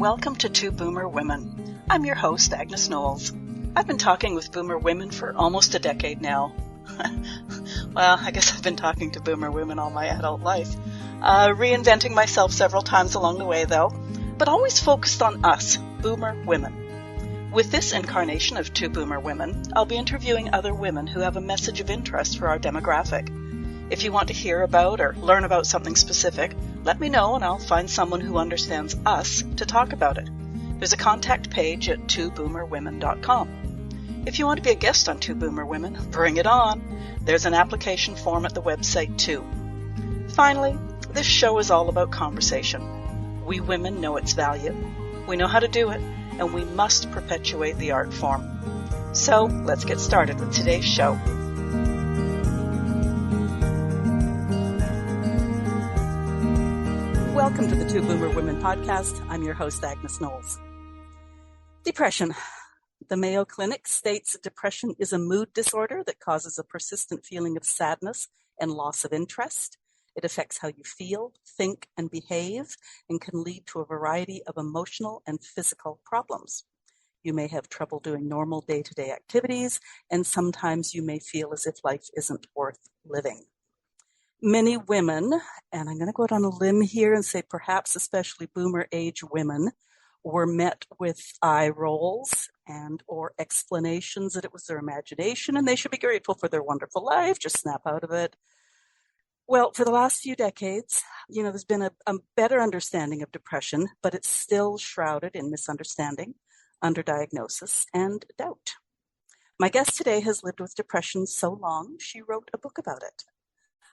welcome to Two Boomer Women. I'm your host, Agnes Knowles. I've been talking with Boomer women for almost a decade now. Well, I guess I've been talking to Boomer women all my adult life. Reinventing myself several times along the way, though, but always focused on us, Boomer women. With this incarnation of Two Boomer Women, I'll be interviewing other women who have a message of interest for our demographic. If you want to hear about or learn about something specific, let me know and I'll find someone who understands us to talk about it. There's a contact page at twoboomerwomen.com. If you want to be a guest on Two Boomer Women, bring it on. There's an application form at the website too. Finally, this show is all about conversation. We women know its value. We know how to do it, and we must perpetuate the art form. So let's get started with today's show. Welcome to the Two Boomer Women podcast. I'm your host, Agnes Knowles. Depression. The Mayo Clinic states depression is a mood disorder that causes a persistent feeling of sadness and loss of interest. It affects how you feel, think, and behave, and can lead to a variety of emotional and physical problems. You may have trouble doing normal day-to-day activities, and sometimes you may feel as if life isn't worth living. Many women, and I'm going to go out on a limb here and say perhaps especially boomer age women, were met with eye rolls and or explanations that it was their imagination and they should be grateful for their wonderful life, just snap out of it. Well, for the last few decades, there's been a better understanding of depression, but it's still shrouded in misunderstanding, underdiagnosis, and doubt. My guest today has lived with depression so long, she wrote a book about it.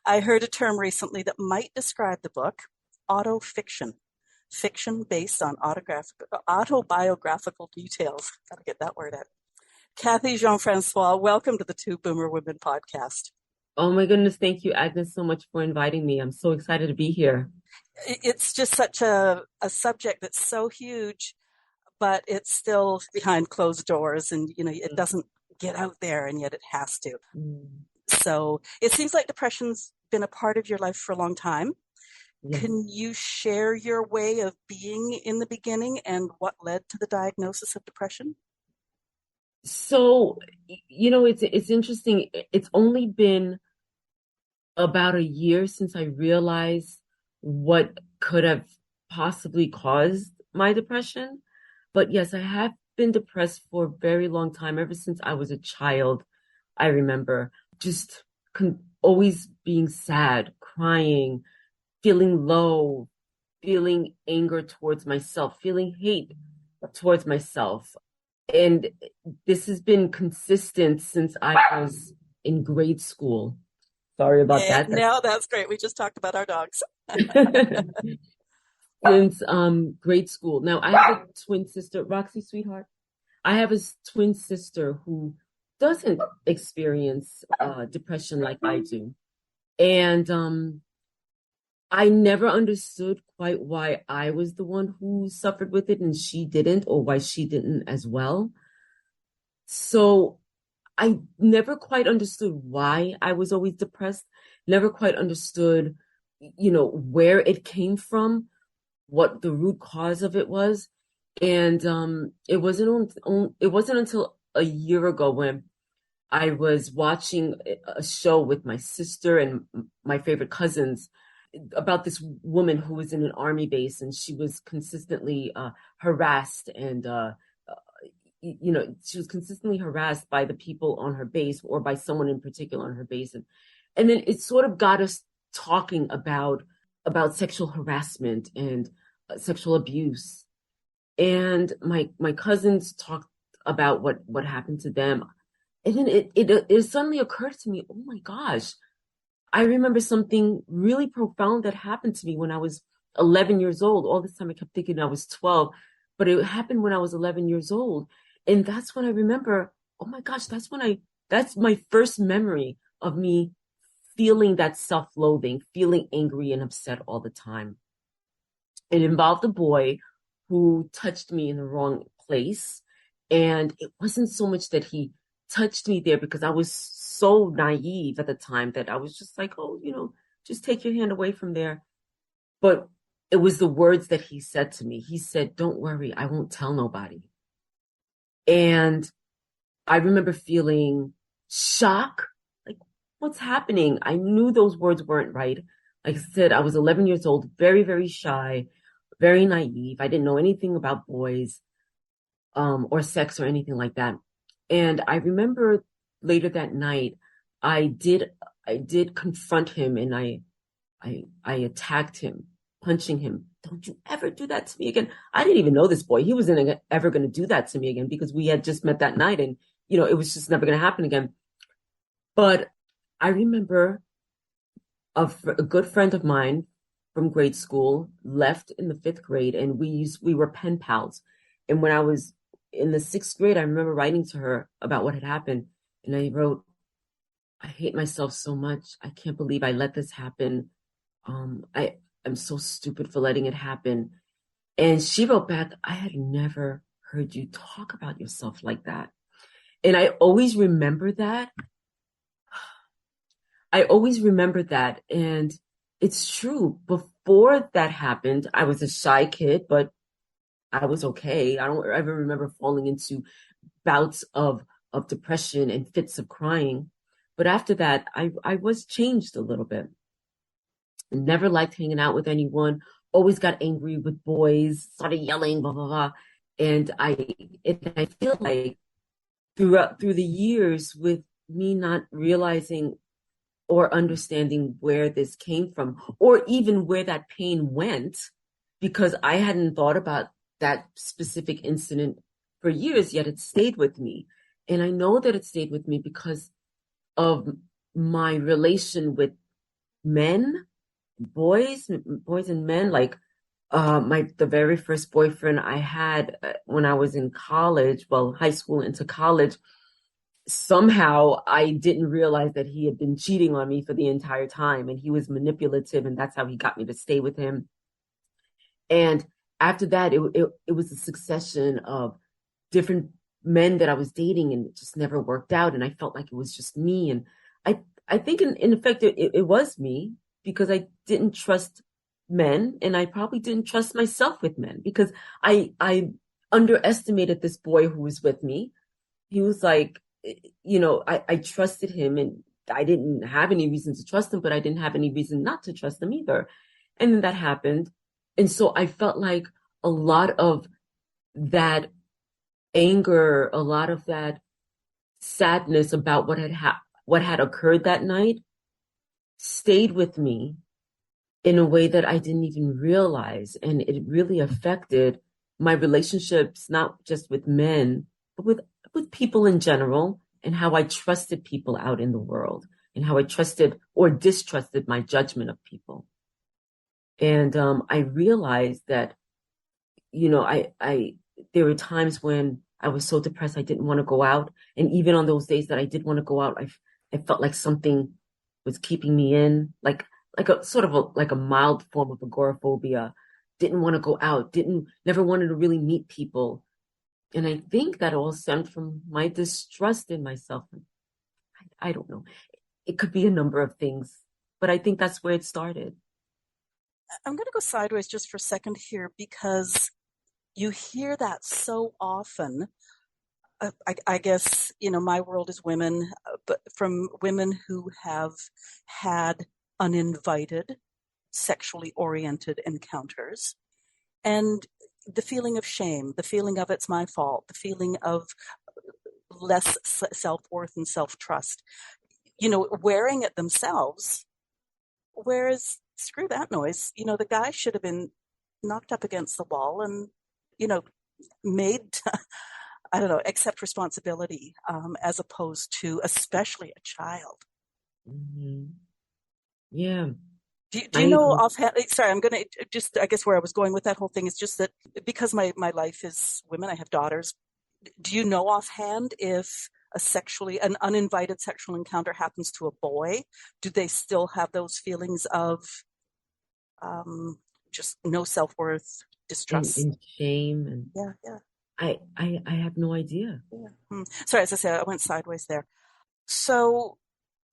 I heard a term recently that might describe the book, autofiction, fiction based on autobiographical details. Got to get that word out. Cathy Jean-Francois, welcome to the Two Boomer Women podcast. Oh my goodness, thank you, Agnes, so much for inviting me. I'm so excited to be here. It's just such a subject that's so huge, but it's still behind closed doors and, it doesn't get out there and yet it has to. So it seems like depression's been a part of your life for a long time. Yes. Can you share your way of being in the beginning and what led to the diagnosis of depression? So, it's interesting. It's only been about a year since I realized what could have possibly caused my depression. But yes, I have been depressed for a very long time, ever since I was a child. I remember just always being sad, crying, feeling low, feeling anger towards myself, feeling hate towards myself. And this has been consistent since I was in grade school. Sorry about that. No, that's great. We just talked about our dogs. Since grade school. Now, I have a twin sister. Roxy, sweetheart. I have a twin sister who doesn't experience depression like I do. And I never understood quite why I was the one who suffered with it and she didn't, or why she didn't as well. So I never quite understood why I was always depressed, never quite understood, where it came from, what the root cause of it was. And it wasn't until a year ago when I was watching a show with my sister and my favorite cousins about this woman who was in an army base, and she was consistently harassed and, she was consistently harassed by the people on her base or by someone in particular on her base. And then it sort of got us talking about sexual harassment and sexual abuse. And my cousins talked about what happened to them. And then it suddenly occurred to me, oh my gosh, I remember something really profound that happened to me when I was 11 years old. All this time I kept thinking I was 12, but it happened when I was 11 years old. And that's when I remember, oh my gosh, that's my first memory of me feeling that self-loathing, feeling angry and upset all the time. It involved a boy who touched me in the wrong place. And it wasn't so much that he touched me there because I was so naive at the time that I was just like, oh, just take your hand away from there. But it was the words that he said to me. He said, "Don't worry, I won't tell nobody." And I remember feeling shock, like, what's happening? I knew those words weren't right. Like I said, I was 11 years old, very, very shy, very naive. I didn't know anything about boys, or sex or anything like that. And I remember later that night, I did, I did confront him, and I attacked him, punching him. "Don't you ever do that to me again." I didn't even know this boy. He wasn't ever going to do that to me again, because we had just met that night, and, it was just never going to happen again. But I remember a good friend of mine from grade school left in the 5th grade, and we were pen pals. And when I was in the 6th grade, I remember writing to her about what had happened. And I wrote, "I hate myself so much. I can't believe I let this happen. I'm so stupid for letting it happen." And she wrote back, "I had never heard you talk about yourself like that." And I always remember that. And it's true. Before that happened, I was a shy kid, but I was okay. I don't ever remember falling into bouts of depression and fits of crying. But after that, I was changed a little bit. Never liked hanging out with anyone, always got angry with boys, started yelling, blah, blah, blah. And I feel like through the years, with me not realizing or understanding where this came from, or even where that pain went, because I hadn't thought about that specific incident for years, yet it stayed with me. And I know that it stayed with me because of my relation with men, boys and men. Like, the very first boyfriend I had when I was in college, well, high school into college, somehow I didn't realize that he had been cheating on me for the entire time, and he was manipulative, and that's how he got me to stay with him. And after that, it was a succession of different men that I was dating, and it just never worked out. And I felt like it was just me. And I think in effect, it was me, because I didn't trust men, and I probably didn't trust myself with men, because I underestimated this boy who was with me. He was like, I trusted him, and I didn't have any reason to trust him, but I didn't have any reason not to trust him either. And then that happened. And so I felt like a lot of that anger, a lot of that sadness about what had occurred that night stayed with me in a way that I didn't even realize. And it really affected my relationships, not just with men, but with people in general, and how I trusted people out in the world, and how I trusted or distrusted my judgment of people. And I realized that, there were times when I was so depressed I didn't want to go out. And even on those days that I did want to go out, I felt like something was keeping me in, like a sort of like a mild form of agoraphobia. Didn't want to go out, never wanted to really meet people. And I think that all stemmed from my distrust in myself. I don't know. It could be a number of things, but I think that's where it started. I'm going to go sideways just for a second here, because you hear that so often. I guess, my world is women, but from women who have had uninvited sexually oriented encounters, and the feeling of shame, the feeling of it's my fault, the feeling of less self-worth and self-trust, wearing it themselves. Whereas, screw that noise, the guy should have been knocked up against the wall and, made, I don't know, accept responsibility, as opposed to especially a child. Mm-hmm. Yeah. Do you know offhand? Sorry, I'm going to just, I guess where I was going with that whole thing is just that because my life is women, I have daughters. Do you know offhand if an uninvited sexual encounter happens to a boy, do they still have those feelings of just no self-worth, distrust, and shame? And yeah. I have no idea. Yeah. Sorry, as I said, I went sideways there. So,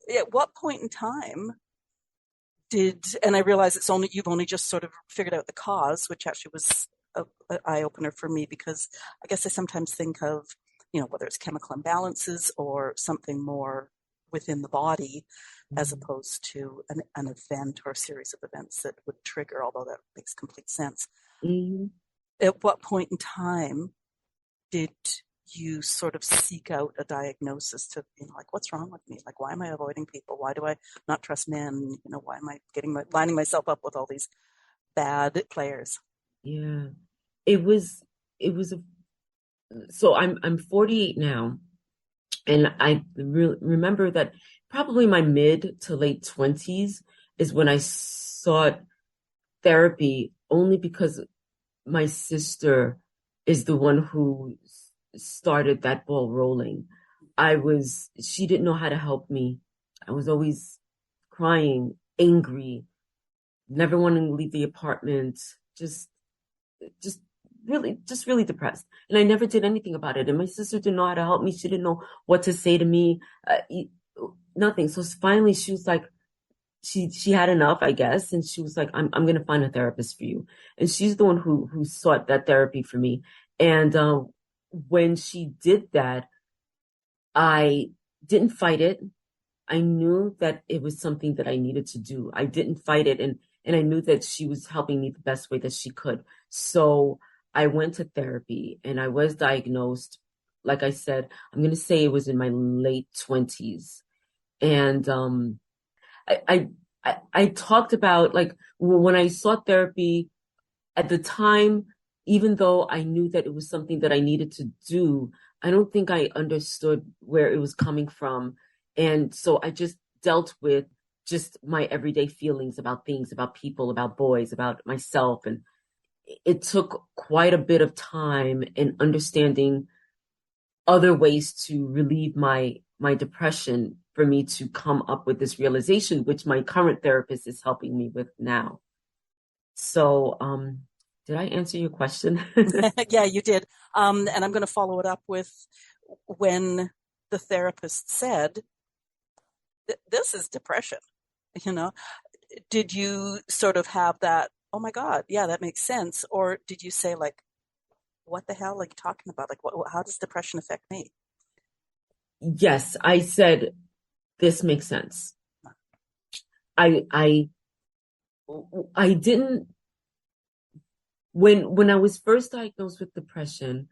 at what point in time and I realize you've only just sort of figured out the cause, which actually was an eye-opener for me, because I guess I sometimes think of, whether it's chemical imbalances or something more within the body, as opposed to an event or a series of events that would trigger, although that makes complete sense. Mm-hmm. At what point in time did you sort of seek out a diagnosis to, like, what's wrong with me? Like, why am I avoiding people? Why do I not trust men? Why am I lining myself up with all these bad players? Yeah, it was, so I'm 48 now. And I remember that probably my mid to late 20s is when I sought therapy, only because my sister is the one who started that ball rolling. She didn't know how to help me. I was always crying, angry, never wanting to leave the apartment, just just really depressed. And I never did anything about it. And my sister didn't know how to help me. She didn't know what to say to me. Nothing. So finally she was like, she had enough, I guess. And she was like, I'm going to find a therapist for you. And she's the one who sought that therapy for me. And, when she did that, I didn't fight it. I knew that it was something that I needed to do. I didn't fight it. And I knew that she was helping me the best way that she could. So I went to therapy and I was diagnosed. Like I said, I'm going to say it was in my late 20s. And I talked about, like, when I sought therapy at the time, even though I knew that it was something that I needed to do, I don't think I understood where it was coming from. And so I just dealt with just my everyday feelings about things, about people, about boys, about myself. And it took quite a bit of time in understanding other ways to relieve my depression for me to come up with this realization, which my current therapist is helping me with now. So, did I answer your question? Yeah, you did. And I'm going to follow it up with, when the therapist said, this is depression, did you sort of have that, oh my God, yeah, that makes sense? Or did you say, like, what the hell are you talking about? Like, how does depression affect me? Yes, I said, this makes sense. I didn't, when I was first diagnosed with depression,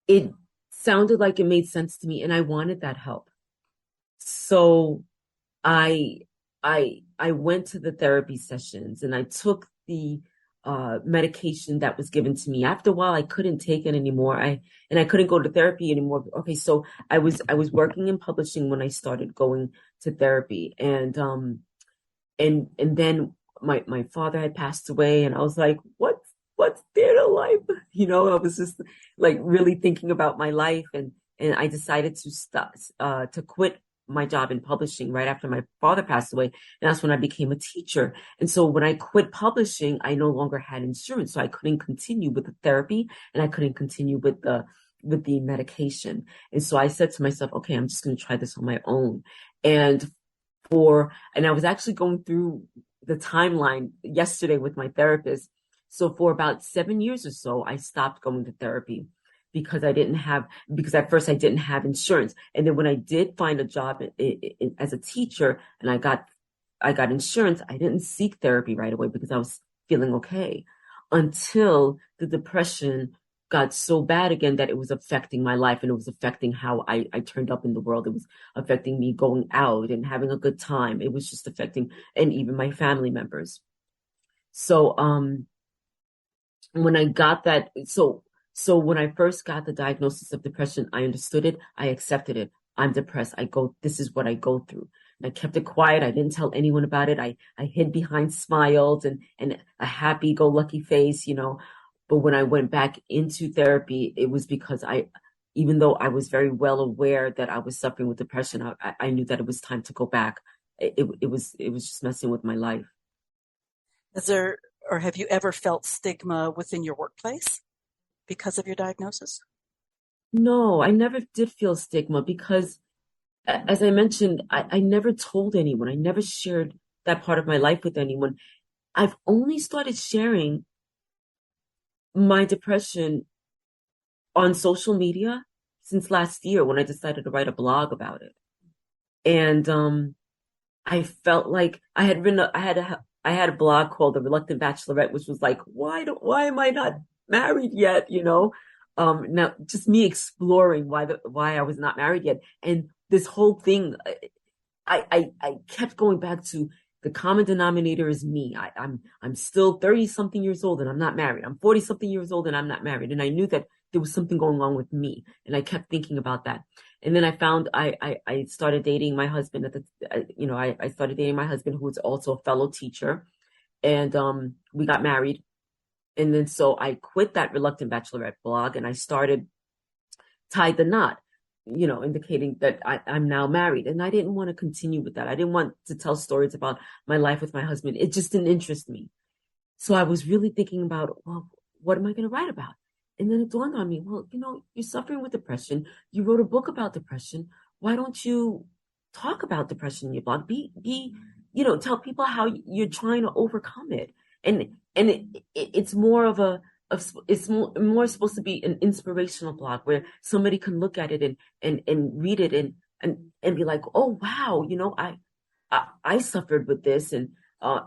it sounded like it made sense to me and I wanted that help. So I I went to the therapy sessions and I took the medication that was given to me. After a while, I couldn't take it anymore. I couldn't go to therapy anymore. Okay, so I was working in publishing when I started going to therapy, and then my father had passed away, and I was like, what's there to life? I was just like really thinking about my life, and I decided to stop to quit my job in publishing right after my father passed away. And that's when I became a teacher. And so when I quit publishing, I no longer had insurance. So I couldn't continue with the therapy and I couldn't continue with the medication. And so I said to myself, okay, I'm just going to try this on my own. And I was actually going through the timeline yesterday with my therapist. So for about 7 years or so, I stopped going to therapy because at first I didn't have insurance. And then when I did find a job as a teacher and I got insurance, I didn't seek therapy right away because I was feeling okay until the depression got so bad again that it was affecting my life and it was affecting how I turned up in the world. It was affecting me going out and having a good time. It was just affecting, and even my family members. So, when I got that, so when I first got the diagnosis of depression, I understood it. I accepted it. I'm depressed. This is what I go through. And I kept it quiet. I didn't tell anyone about it. I hid behind smiles and a happy-go-lucky face, But when I went back into therapy, it was because even though I was very well aware that I was suffering with depression, I knew that it was time to go back. It was just messing with my life. Have you ever felt stigma within your workplace because of your diagnosis? No, I never did feel stigma because, as I mentioned, I never told anyone. I never shared that part of my life with anyone. I've only started sharing my depression on social media since last year when I decided to write a blog about it. And I felt like I had a blog called The Reluctant Bachelorette, which was like, why am I not married yet? Now just me exploring why I was not married yet. And this whole thing, I kept going back to the common denominator is me. I'm still 30 something years old and I'm not married. I'm 40 something years old and I'm not married. And I knew that there was something going on with me. And I kept thinking about that. And then I found I started dating my husband I started dating my husband, who was also a fellow teacher. And we got married. And then so I quit that Reluctant Bachelorette blog and I started Tied the Knot, indicating that I'm now married. And I didn't want to continue with that. I didn't want to tell stories about my life with my husband. It just didn't interest me. So I was really thinking about, well, what am I going to write about? And then it dawned on me, well, you're suffering with depression. You wrote a book about depression. Why don't you talk about depression in your blog? Tell people how you're trying to overcome it. And it's more of it's more supposed to be an inspirational blog where somebody can look at it and read it and be like, oh, wow, I suffered with this and, oh,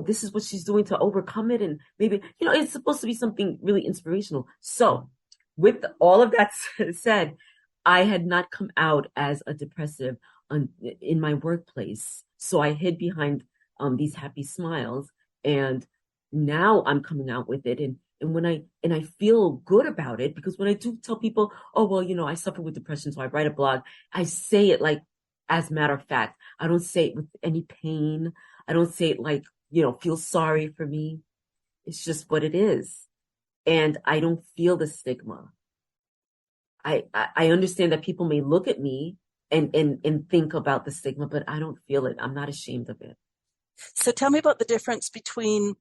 this is what she's doing to overcome it. And maybe, it's supposed to be something really inspirational. So with all of that said, I had not come out as a depressive in my workplace. So I hid behind these happy smiles. And now I'm coming out with it. And when I feel good about it, because when I do tell people, oh, well, I suffer with depression, so I write a blog, I say it like as a matter of fact. I don't say it with any pain. I don't say it like, feel sorry for me. It's just what it is. And I don't feel the stigma. I understand that people may look at me and think about the stigma, but I don't feel it. I'm not ashamed of it. So tell me about the difference between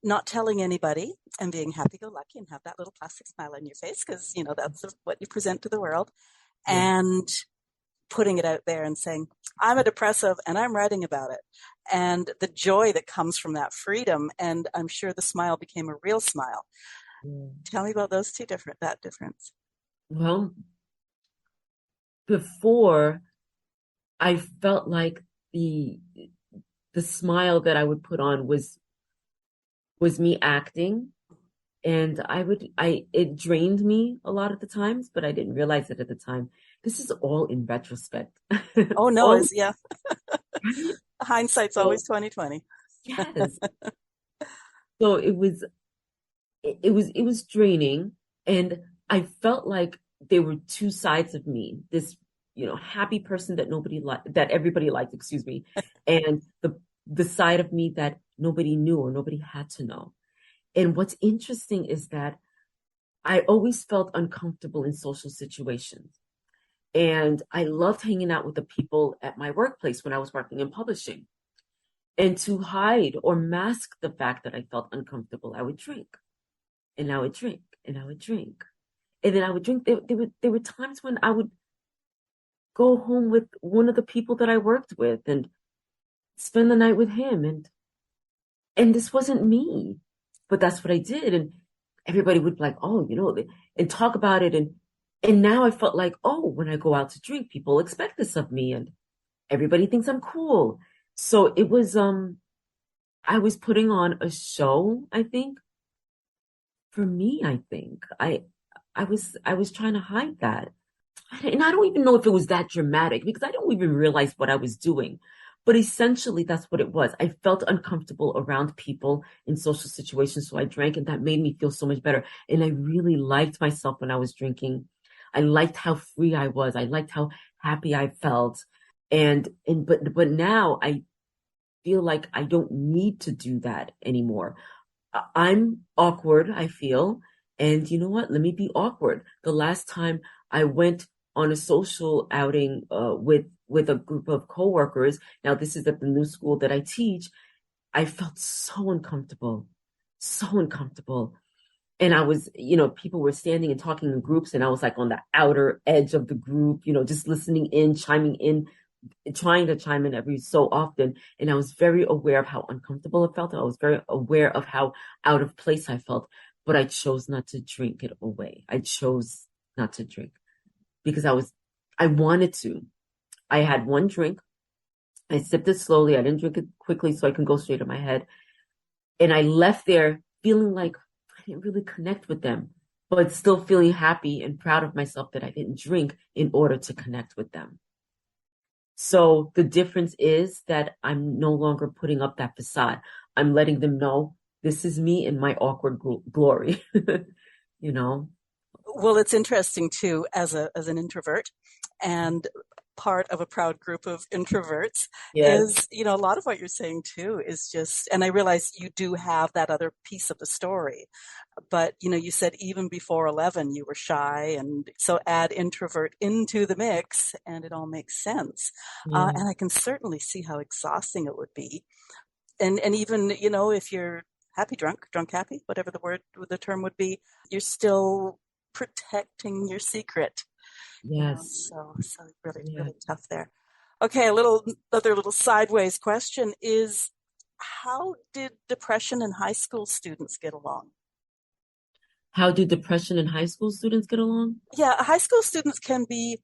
not telling anybody and being happy-go-lucky and have that little plastic smile on your face because, that's what you present to the world, and putting it out there and saying, I'm a depressive and I'm writing about it. And the joy that comes from that freedom. And I'm sure the smile became a real smile. Tell me about that difference. Well, before I felt like the smile that I would put on was me acting, and it drained me a lot of the times, but I didn't realize it at the time. This is all in retrospect. Oh no, yeah. Hindsight's always 20/20. Yes. So it was draining, and I felt like there were two sides of me. This, happy person that everybody liked, excuse me, and the side of me that nobody knew or nobody had to know. And what's interesting is that I always felt uncomfortable in social situations. And I loved hanging out with the people at my workplace when I was working in publishing. And to hide or mask the fact that I felt uncomfortable, I would drink. And I would drink. And I would drink. And then I would drink. There were times when I would go home with one of the people that I worked with and spend the night with him. And this wasn't me. But that's what I did. And everybody would be like, oh, and talk about it. And now I felt like, oh, when I go out to drink, people expect this of me and everybody thinks I'm cool. So it was, I was putting on a show, I think. For me, I think I was trying to hide that. And I don't even know if it was that dramatic because I don't even realize what I was doing. But essentially, that's what it was. I felt uncomfortable around people in social situations, so I drank, and that made me feel so much better. And I really liked myself when I was drinking. I liked how free I was. I liked how happy I felt. But now I feel like I don't need to do that anymore. I'm awkward, I feel. And you know what? Let me be awkward. The last time I went on a social outing with a group of coworkers, now this is at the new school that I teach, I felt so uncomfortable. And I was, people were standing and talking in groups, and I was like on the outer edge of the group, just listening in, chiming in, trying to chime in every so often. And I was very aware of how uncomfortable it felt. I was very aware of how out of place I felt, but I chose not to drink it away. I chose not to drink because I wanted to. I had one drink. I sipped it slowly. I didn't drink it quickly so I can go straight to my head. And I left there feeling like I didn't really connect with them, but still feeling happy and proud of myself that I didn't drink in order to connect with them. So the difference is that I'm no longer putting up that facade. I'm letting them know this is me in my awkward glory, you know? Well, it's interesting too, as an introvert and part of a proud group of introverts Yes. is, a lot of what you're saying too is just, and I realize you do have that other piece of the story, but you said even before 11 you were shy, and so add introvert into the mix and it all makes sense. Yeah. And I can certainly see how exhausting it would be. And even, if you're happy drunk happy, whatever the term would be, you're still protecting your secret. Yes. So really, Yeah. really tough there. Okay, other little sideways question is, how did depression and high school students get along? How do depression and high school students get along? Yeah, high school students can be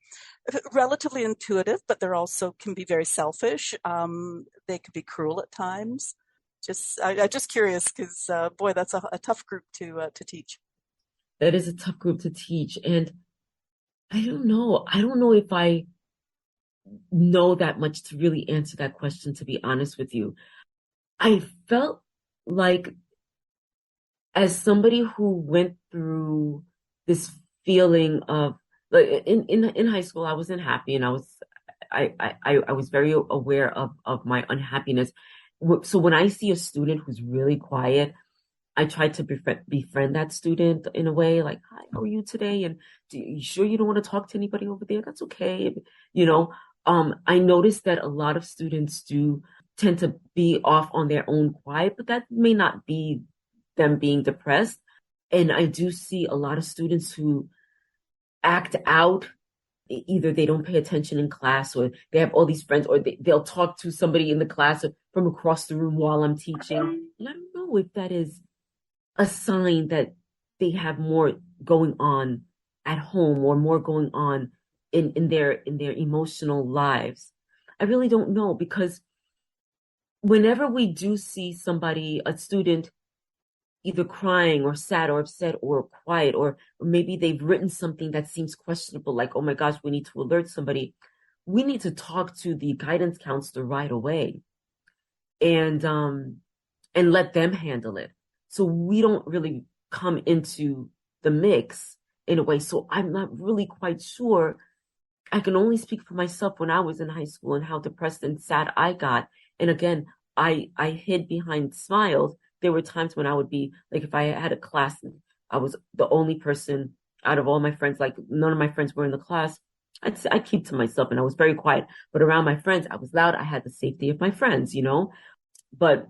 relatively intuitive, but they're also can be very selfish. They could be cruel at times. I'm just curious because, boy, that's a tough group to teach. That is a tough group to teach. And I don't know. I don't know if I know that much to really answer that question, to be honest with you. I felt like, as somebody who went through this feeling of, like, in high school, I wasn't happy, and I was very aware of my unhappiness. So when I see a student who's really quiet, I try to befriend that student in a way, like, hi, how are you today? And you sure you don't want to talk to anybody over there? That's okay. You know, I noticed that a lot of students do tend to be off on their own quiet, but that may not be them being depressed. And I do see a lot of students who act out. Either they don't pay attention in class, or they have all these friends, or they'll talk to somebody in the class from across the room while I'm teaching. And I don't know if that is a sign that they have more going on at home, or more going on in their emotional lives. I really don't know, because whenever we do see a student, either crying or sad or upset or quiet, or maybe they've written something that seems questionable, like, oh my gosh, we need to alert somebody, we need to talk to the guidance counselor right away, and let them handle it. So we don't really come into the mix in a way. So I'm not really quite sure. I can only speak for myself when I was in high school and how depressed and sad I got. And again, I hid behind smiles. There were times when I would be like, if I had a class and I was the only person out of all my friends, like none of my friends were in the class, I'd keep to myself, and I was very quiet. But around my friends, I was loud. I had the safety of my friends, But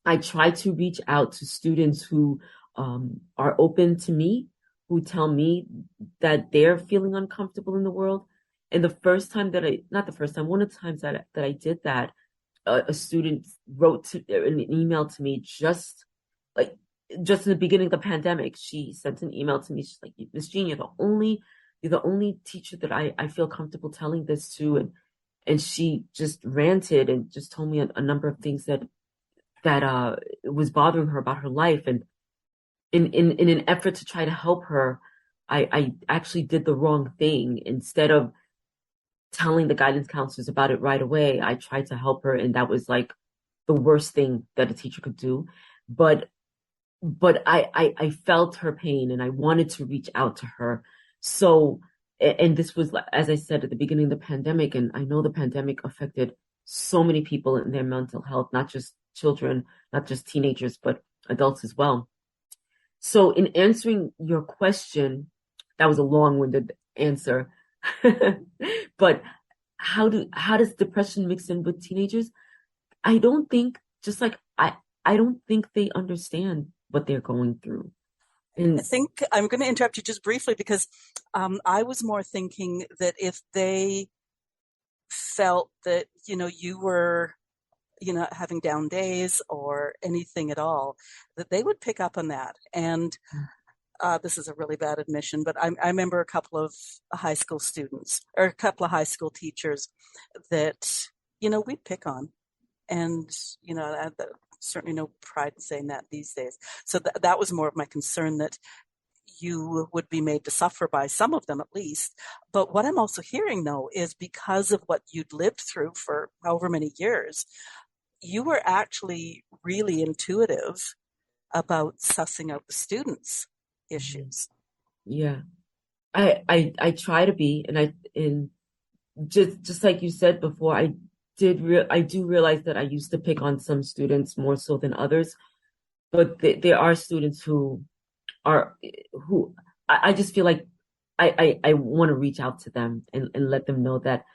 I try to reach out to students who are open to me, who tell me that they're feeling uncomfortable in the world. And the first time not the first time, one of the times that I did that, a student wrote an email to me just in the beginning of the pandemic. She sent an email to me. She's like, Miss Jean, you're the only teacher that I feel comfortable telling this to. And she just ranted and just told me a number of things that was bothering her about her life. And in an effort to try to help her, I actually did the wrong thing. Instead of telling the guidance counselors about it right away, I tried to help her, and that was like the worst thing that a teacher could do. But I felt her pain, and I wanted to reach out to her. So, and this was, as I said, at the beginning of the pandemic, and I know the pandemic affected so many people in their mental health, not just children, not just teenagers, but adults as well. So in answering your question, that was a long-winded answer. But how does depression mix in with teenagers? I don't think, just like I don't think they understand what they're going through. I think I'm going to interrupt you just briefly because I was more thinking that if they felt that, you were, having down days or anything at all, that they would pick up on that. And this is a really bad admission, but I remember a couple of high school students or a couple of high school teachers that, we'd pick on. And, I certainly no pride in saying that these days. So that was more of my concern, that you would be made to suffer by some of them at least. But what I'm also hearing, though, is because of what you'd lived through for however many years, you were actually really intuitive about sussing out the students' issues. Yeah. I try to be, and just like you said before, I do realize that I used to pick on some students more so than others, but there are students who I just feel like I want to reach out to them and let them know that,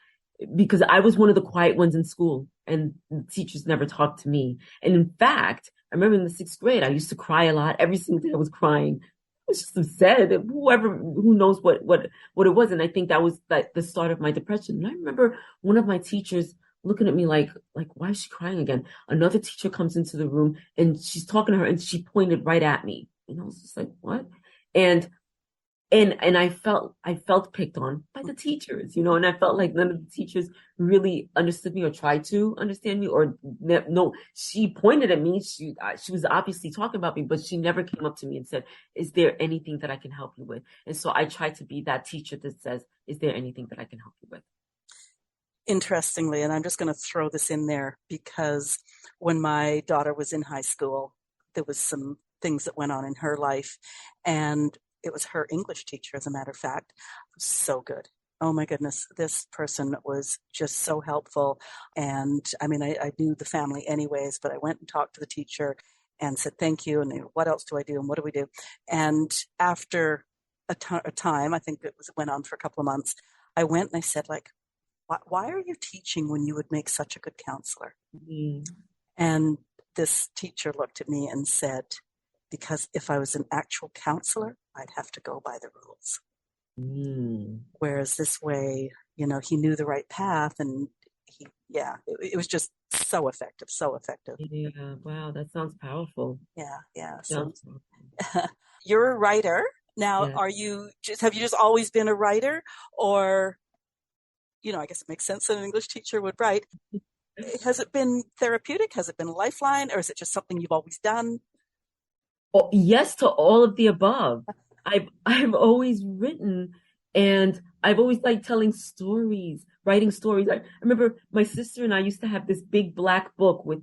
because I was one of the quiet ones in school and the teachers never talked to me. And in fact, I remember in the 6th grade, I used to cry a lot. Every single day I was crying. I was just upset. Who knows what it was. And I think that was the start of my depression. And I remember one of my teachers looking at me like, why is she crying again? Another teacher comes into the room and she's talking to her and she pointed right at me. And I was just like, what? And I felt picked on by the teachers, and I felt like none of the teachers really understood me or tried to understand me, or no, she pointed at me. She was obviously talking about me, but she never came up to me and said, is there anything that I can help you with? And so I tried to be that teacher that says, is there anything that I can help you with? Interestingly, and I'm just going to throw this in there, because when my daughter was in high school, there was some things that went on in her life, and it was her English teacher, as a matter of fact, was so good. Oh my goodness, this person was just so helpful. And I mean, I knew the family anyways, but I went and talked to the teacher and said, thank you. And what else do I do? And what do we do? And after a time, I think it went on for a couple of months, I went and I said, like, why are you teaching when you would make such a good counselor? Mm. And this teacher looked at me and said, because if I was an actual counselor, I'd have to go by the rules. Mm. Whereas this way, he knew the right path, and it was just so effective, so effective. Yeah, wow, that sounds powerful. Yeah. So you're a writer. Now, Yeah. have you just always been a writer, or, I guess it makes sense that an English teacher would write. Has it been therapeutic? Has it been a lifeline? Or is it just something you've always done? Oh, yes to all of the above. I've always written, and I've always liked telling stories, writing stories. I remember my sister and I used to have this big black book with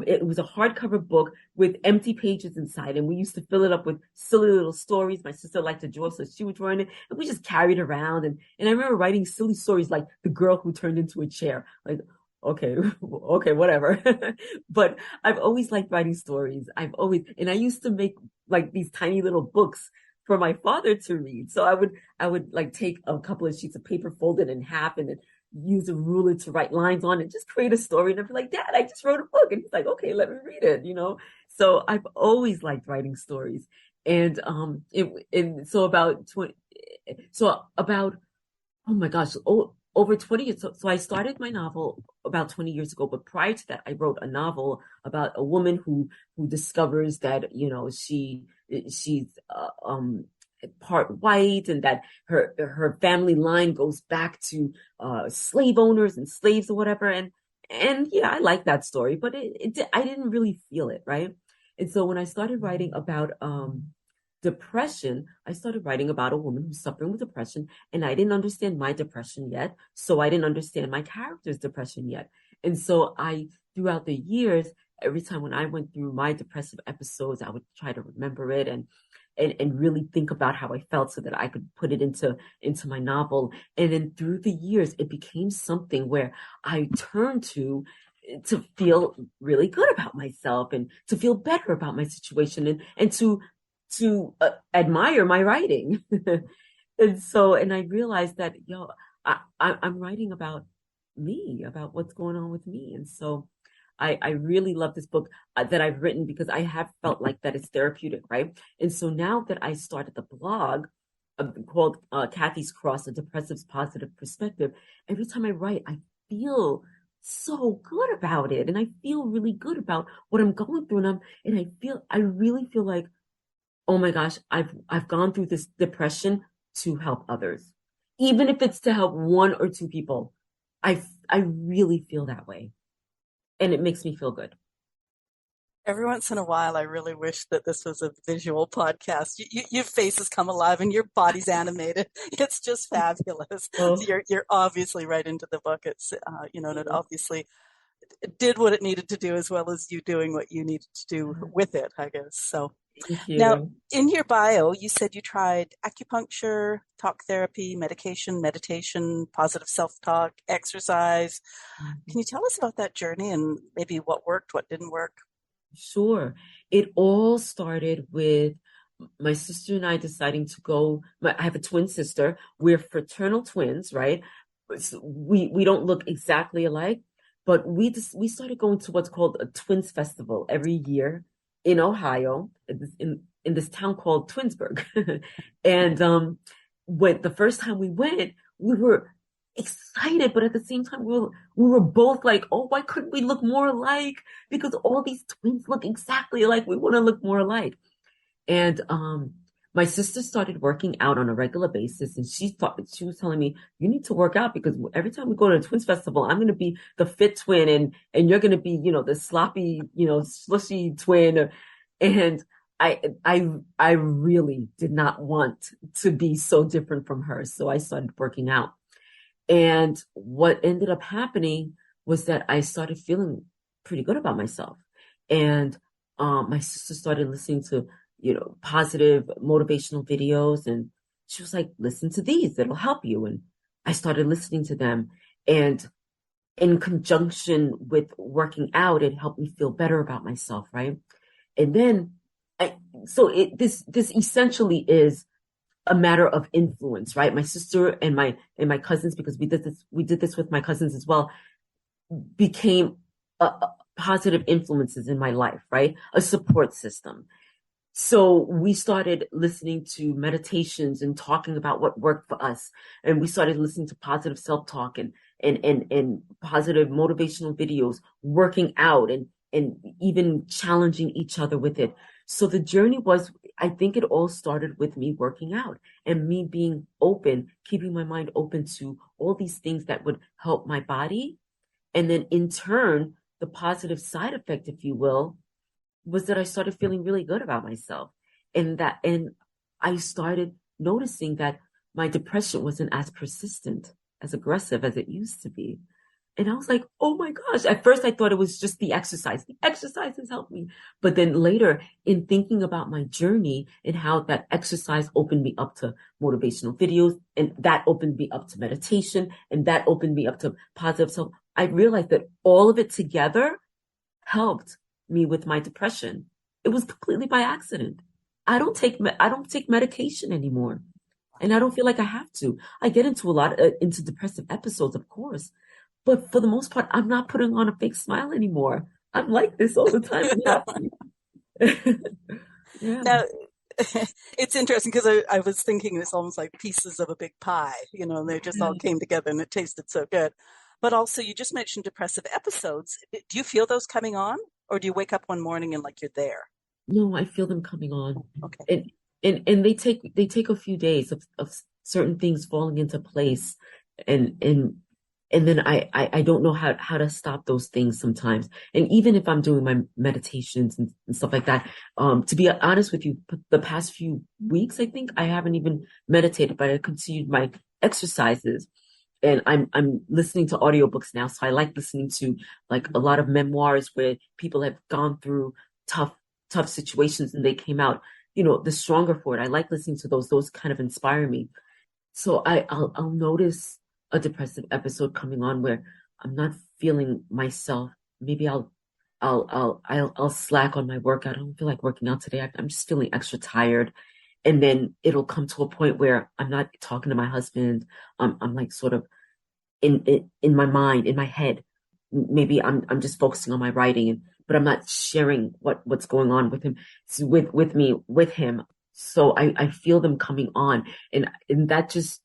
it was a hardcover book with empty pages inside, and we used to fill it up with silly little stories. My sister liked to draw, so she would draw in it, and we just carried around. And I remember writing silly stories like The Girl Who Turned Into a Chair. Like, okay, whatever. But I've always liked writing stories. And I used to make like these tiny little books for my father to read. So I would like take a couple of sheets of paper, fold it in half, and then use a ruler to write lines on it, just create a story. And I'd be like, Dad, I just wrote a book. And he's like, okay, let me read it, So I've always liked writing stories. And oh my gosh, over 20 years. So I started my novel about 20 years ago, but prior to that, I wrote a novel about a woman who discovers that, she's part white, and that her family line goes back to slave owners and slaves or whatever. And yeah, I like that story, but I didn't really feel it, right? And so when I started writing about depression, I started writing about a woman who's suffering with depression, and I didn't understand my depression yet. So I didn't understand my character's depression yet. And so throughout the years, every time when I went through my depressive episodes, I would try to remember it and really think about how I felt so that I could put it into my novel. And then through the years, it became something where I turned to feel really good about myself and to feel better about my situation and to admire my writing. And I realized that, I'm writing about me, about what's going on with me. And so I really love this book that I've written, because I have felt like that it's therapeutic, right? And so now that I started the blog called Cathy's Cross, A Depressive's Positive Perspective, every time I write, I feel so good about it. And I feel really good about what I'm going through. And I really feel like, oh my gosh, I've gone through this depression to help others. Even if it's to help one or two people, I really feel that way. And it makes me feel good. Every once in a while, I really wish that this was a visual podcast. Your faces come alive and your body's animated. It's just fabulous. Oh, You're obviously right into the book. It's and it obviously did what it needed to do as well as you doing what you needed to do with it, I guess. So thank now, you. in your bio, you said you tried acupuncture, talk therapy, medication, meditation, positive self-talk, exercise. Can you tell us about that journey and maybe what worked, what didn't work? Sure. It all started with my sister and I deciding to go. I have a twin sister. We're fraternal twins, right? We don't look exactly alike, but we started going to what's called a twins festival every year in Ohio, in this town called Twinsburg. And when the first time we went, we were excited, but at the same time, we were both like, oh, why couldn't we look more alike? Because all these twins look exactly alike. We want to look more alike. And my sister started working out on a regular basis, and she was telling me, you need to work out because every time we go to a twins festival, I'm going to be the fit twin, and you're going to be, the sloppy, slushy twin. And I really did not want to be so different from her, so I started working out. And what ended up happening was that I started feeling pretty good about myself. And my sister started listening to, positive motivational videos. And she was like, listen to these, it'll help you. And I started listening to them. And in conjunction with working out, it helped me feel better about myself, right? And then this essentially is a matter of influence, right? My sister and my cousins, because we did this with my cousins as well, became positive influences in my life, right? A support system. So we started listening to meditations and talking about what worked for us. And we started listening to positive self-talk and positive motivational videos, working out and even challenging each other with it. So the journey was, I think it all started with me working out and me being open, keeping my mind open to all these things that would help my body. And then in turn, the positive side effect, if you will, was that I started feeling really good about myself. And I started noticing that my depression wasn't as persistent, as aggressive as it used to be. And I was like, oh my gosh. At first I thought it was just the exercise. The exercise has helped me. But then later in thinking about my journey and how that exercise opened me up to motivational videos, and that opened me up to meditation, and that opened me up to positive self, I realized that all of it together helped me with my depression. It was completely by accident. I don't take medication anymore. And I don't feel like I have to. I get into into depressive episodes, of course. But for the most part, I'm not putting on a fake smile anymore. I'm like this all the time. Yeah. Now, it's interesting because I was thinking it's almost like pieces of a big pie, and they just all came together and it tasted so good. But also, you just mentioned depressive episodes. Do you feel those coming on, or do you wake up one morning and like you're there? No, I feel them coming on. Okay. And they take a few days of certain things falling into place, and then I don't know how to stop those things sometimes. And even if I'm doing my meditations and stuff like that, to be honest with you, the past few weeks, I think I haven't even meditated, but I continued my exercises. And I'm listening to audiobooks now. So I like listening to like a lot of memoirs where people have gone through tough situations and they came out, the stronger for it. I like listening to those kind of inspire me. So I'll notice a depressive episode coming on where I'm not feeling myself. Maybe I'll slack on my workout. I don't feel like working out today. I'm just feeling extra tired. And then it'll come to a point where I'm not talking to my husband. I'm like sort of in my mind, in my head. Maybe I'm just focusing on my writing, but I'm not sharing what's going on with him, with me, with him. So I feel them coming and that just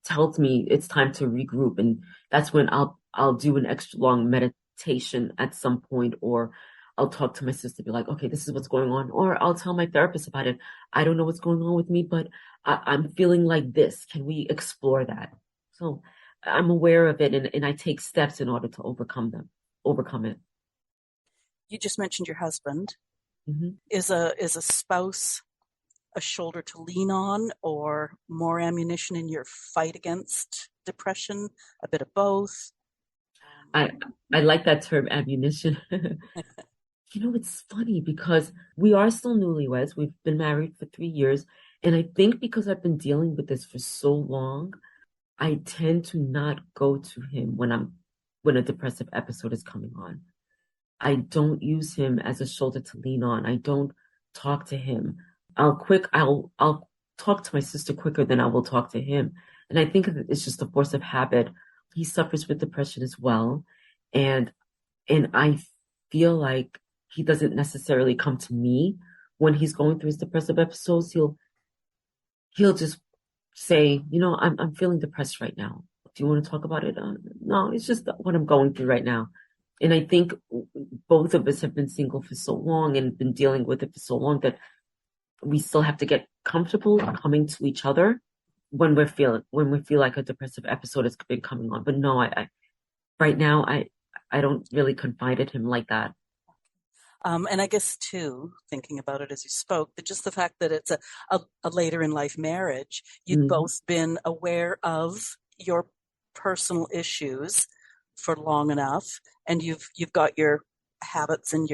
tells me it's time to regroup. And that's when I'll I'll do an extra long meditation at some point, or I'll talk to my sister, be like, okay, this is what's going on. Or I'll tell my therapist about it. I don't know what's going on with me, but I'm feeling like this. Can we explore that? So I'm aware of it, and I take steps in order to overcome it. You just mentioned your husband. Mm-hmm. Is a spouse a shoulder to lean on, or more ammunition in your fight against depression? A bit of both? I like that term, ammunition. It's funny because we are still newlyweds. We've been married for 3 years. And I think because I've been dealing with this for so long, I tend to not go to him when a depressive episode is coming on. I don't use him as a shoulder to lean on. I don't talk to him. I'll talk to my sister quicker than I will talk to him. And I think it's just a force of habit. He suffers with depression as well. And I feel like he doesn't necessarily come to me when he's going through his depressive episodes. He'll just say, I'm feeling depressed right now. Do you want to talk about it? No, it's just what I'm going through right now. And I think both of us have been single for so long and been dealing with it for so long that we still have to get comfortable coming to each other when we feel like a depressive episode has been coming on. But no, I right now I don't really confide in him like that. And I guess too, thinking about it as you spoke, that just the fact that it's a later in life marriage, you've both been aware of your personal issues for long enough, and you've got your habits and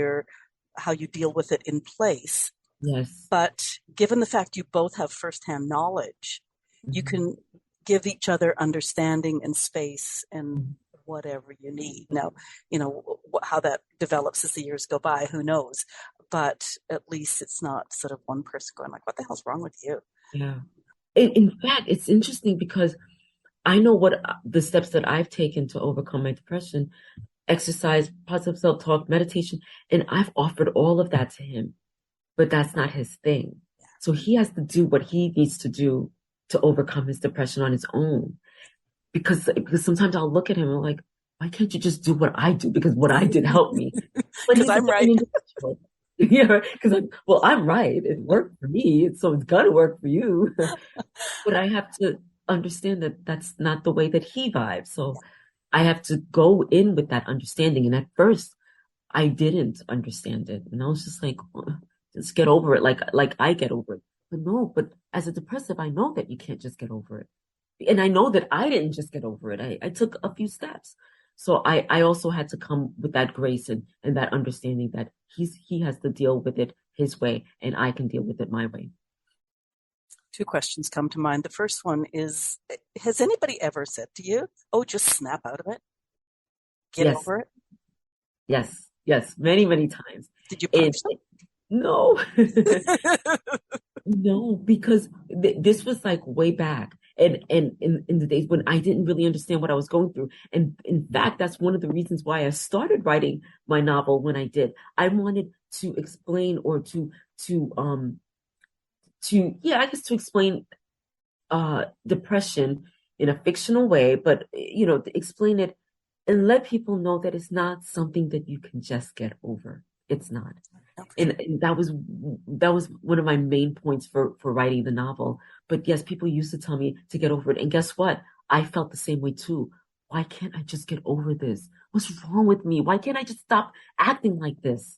how you deal with it in place. Yes. But given the fact you both have firsthand knowledge, you can give each other understanding and space and whatever you need. Now, how that develops as the years go by, who knows? But at least it's not sort of one person going like, what the hell's wrong with you? Yeah. In fact, it's interesting because I know what the steps that I've taken to overcome my depression: exercise, positive self-talk, meditation, and I've offered all of that to him, but that's not his thing. So he has to do what he needs to do to overcome his depression on his own. Because sometimes I'll look at him and I'm like, why can't you just do what I do? Because what I did helped me. Because I'm right. Yeah, because I'm right. It worked for me, so it's gonna work for you. But I have to understand that that's not the way that he vibes. So I have to go in with that understanding. And at first, I didn't understand it, and I was just like, just get over it, like I get over it. But no, but as a depressive, I know that you can't just get over it. And I know that I didn't just get over it. I took a few steps. So I also had to come with that grace and that understanding that he has to deal with it his way and I can deal with it my way. Two questions come to mind. The first one is, has anybody ever said to you, oh, just snap out of it? Get over it? Yes. Many, many times. Did you punch them? No. No, because this was like way back. And in the days when I didn't really understand what I was going through. And in fact, that's one of the reasons why I started writing my novel when I did. I wanted to explain or to explain depression in a fictional way, but explain it and let people know that it's not something that you can just get over. It's not. And that was one of my main points for writing the novel. But yes, people used to tell me to get over it. And guess what? I felt the same way too. Why can't I just get over this? What's wrong with me? Why can't I just stop acting like this?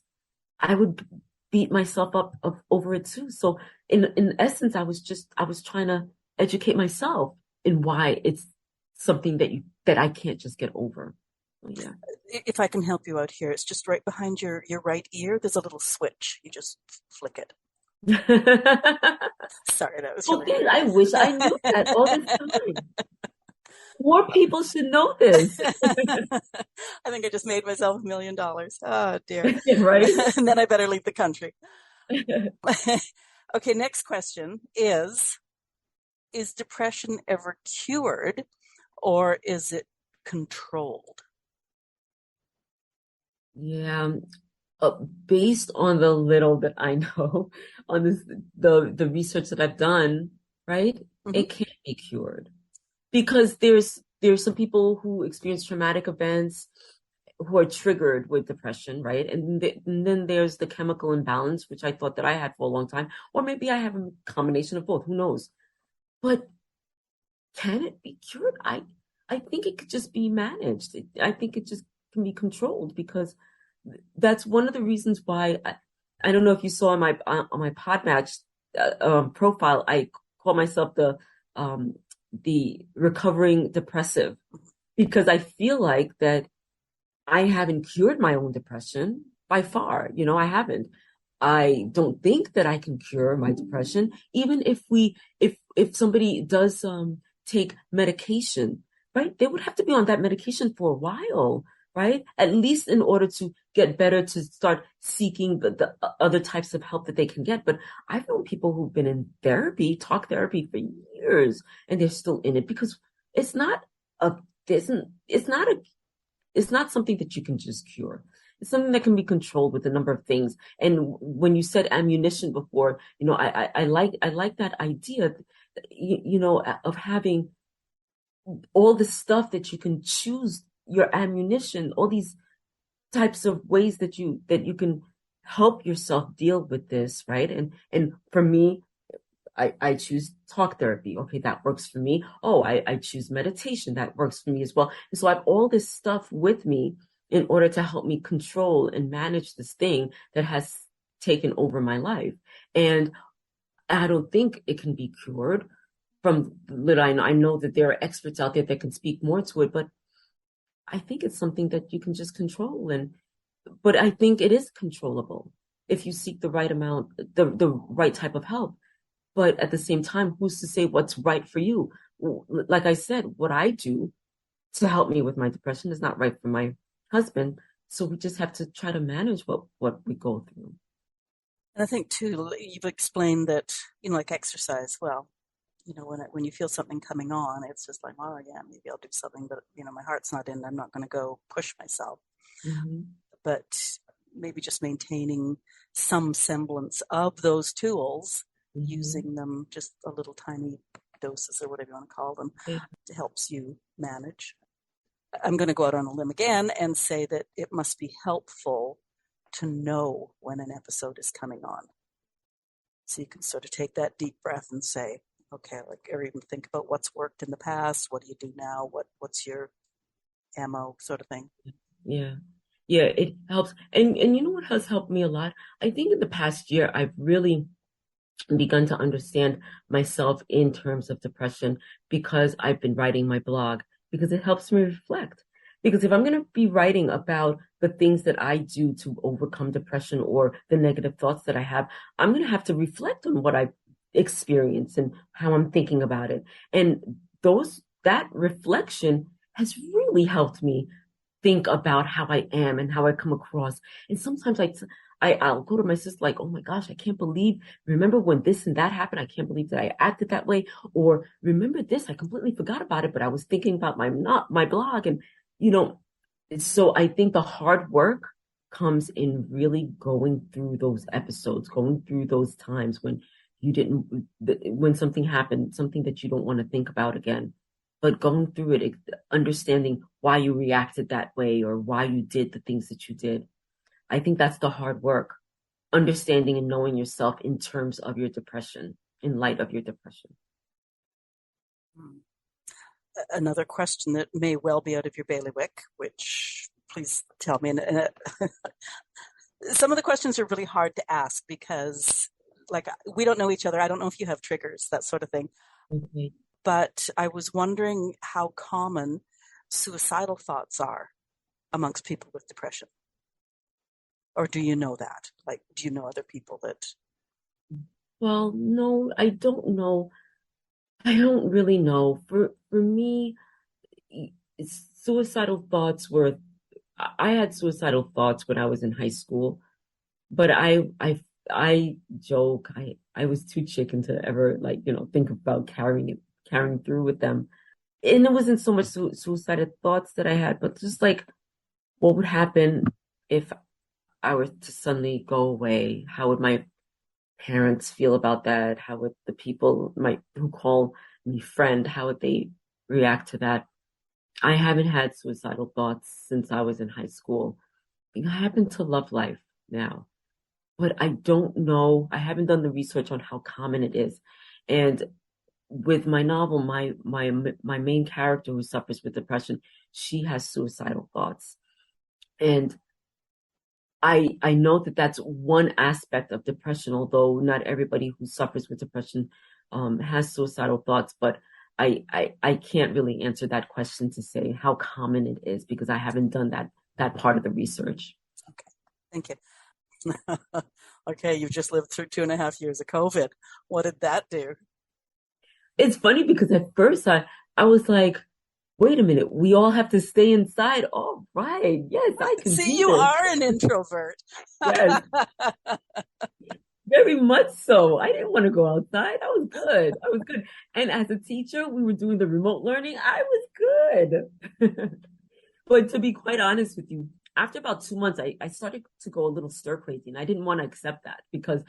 I would beat myself up over it too. So in essence, I was trying to educate myself in why it's something that I can't just get over. Yeah. If I can help you out here, it's just right behind your right ear. There's a little switch. You just flick it. Sorry, that was really I wish I knew that all the time. More people should know this. I think I just made myself $1 million. Oh, dear. Right? And then I better leave the country. Okay, next question is depression ever cured or is it controlled? Yeah. Based on the little that I know on this, the research that I've done, right? Mm-hmm. It can't be cured because there's there's some people who experience traumatic events who are triggered with depression, right? And then there's the chemical imbalance, which I thought that I had for a long time, or maybe I have a combination of both. Who knows? But can it be cured? I think it could just be managed. I think it just can be controlled, because that's one of the reasons why I don't know if you saw on my Podmatch profile, I call myself the recovering depressive, because I feel like that I haven't cured my own depression by far. I haven't. I don't think that I can cure my depression, even if somebody does take medication, right? They would have to be on that medication for a while, right? At least in order to get better, to start seeking the other types of help that they can get. But I've known people who've been in therapy, talk therapy for years, and they're still in it, because it's not a, it's not a it's not something that you can just cure. It's something that can be controlled with a number of things. And when you said ammunition before, I like that idea, of having all the stuff that you can choose your ammunition, all these types of ways that you can help yourself deal with this, right? And for me, I choose talk therapy. Okay, that works for me. Oh, I choose meditation. That works for me as well. And so I have all this stuff with me in order to help me control and manage this thing that has taken over my life. And I don't think it can be cured. From little I know that there are experts out there that can speak more to it, but I think it's something that you can just control. But I think it is controllable if you seek the right amount, the right type of help. But at the same time, who's to say what's right for you? Like I said, what I do to help me with my depression is not right for my husband. So we just have to try to manage what we go through. And I think too, you've explained that, like exercise. Well, when you feel something coming on, it's just like, oh yeah, maybe I'll do something, but my heart's not in. I'm not going to go push myself. Mm-hmm. But maybe just maintaining some semblance of those tools, mm-hmm. using them just a little tiny doses or whatever you want to call them, helps you manage. I'm going to go out on a limb again and say that it must be helpful to know when an episode is coming on. So you can sort of take that deep breath and say, okay, or even think about what's worked in the past. What do you do now? What's your ammo, sort of thing? Yeah. Yeah, it helps. And you know what has helped me a lot? I think in the past year, I've really begun to understand myself in terms of depression, because I've been writing my blog, because it helps me reflect. Because if I'm going to be writing about the things that I do to overcome depression or the negative thoughts that I have, I'm going to have to reflect on what I've experienced and how I'm thinking about it. And that reflection has really helped me think about how I am and how I come across. And sometimes I'll go to my sister like, oh my gosh, I can't believe, remember when this and that happened? I can't believe that I acted that way. Or remember this, I completely forgot about it, but I was thinking about my blog. And, so I think the hard work comes in really going through those episodes, going through those times when when something happened, something that you don't want to think about again. But going through it, understanding why you reacted that way or why you did the things that you did. I think that's the hard work, understanding and knowing yourself in terms of your depression, in light of your depression. Another question that may well be out of your bailiwick, which please tell me. Some of the questions are really hard to ask because, we don't know each other. I don't know if you have triggers, that sort of thing. Mm-hmm. But I was wondering how common suicidal thoughts are amongst people with depression. Or do you know that? Do you know other people that? Well, no, I don't know. I don't really know. For me, suicidal thoughts I had suicidal thoughts when I was in high school, but I joke, I was too chicken to ever think about carrying through with them. And it wasn't so much suicidal thoughts that I had, but just what would happen if I were to suddenly go away? How would my parents feel about that? How would the people who call me friend, how would they react to that? I haven't had suicidal thoughts since I was in high school. I happen to love life now, but I don't know. I haven't done the research on how common it is. And with my novel, my main character who suffers with depression, she has suicidal thoughts. And I know that that's one aspect of depression, although not everybody who suffers with depression has suicidal thoughts. But I can't really answer that question to say how common it is because I haven't done that part of the research. Okay, thank you. Okay, you've just lived through 2.5 years of COVID. What did that do? It's funny because at first I was like, wait a minute, we all have to stay inside. All right, yes, I can See, do you this. are an introvert. Yes, very much so. I didn't want to go outside. I was good. I was good. And as a teacher, we were doing the remote learning. I was good. But to be quite honest with you, after about 2 months, I started to go a little stir crazy, and I didn't want to accept that because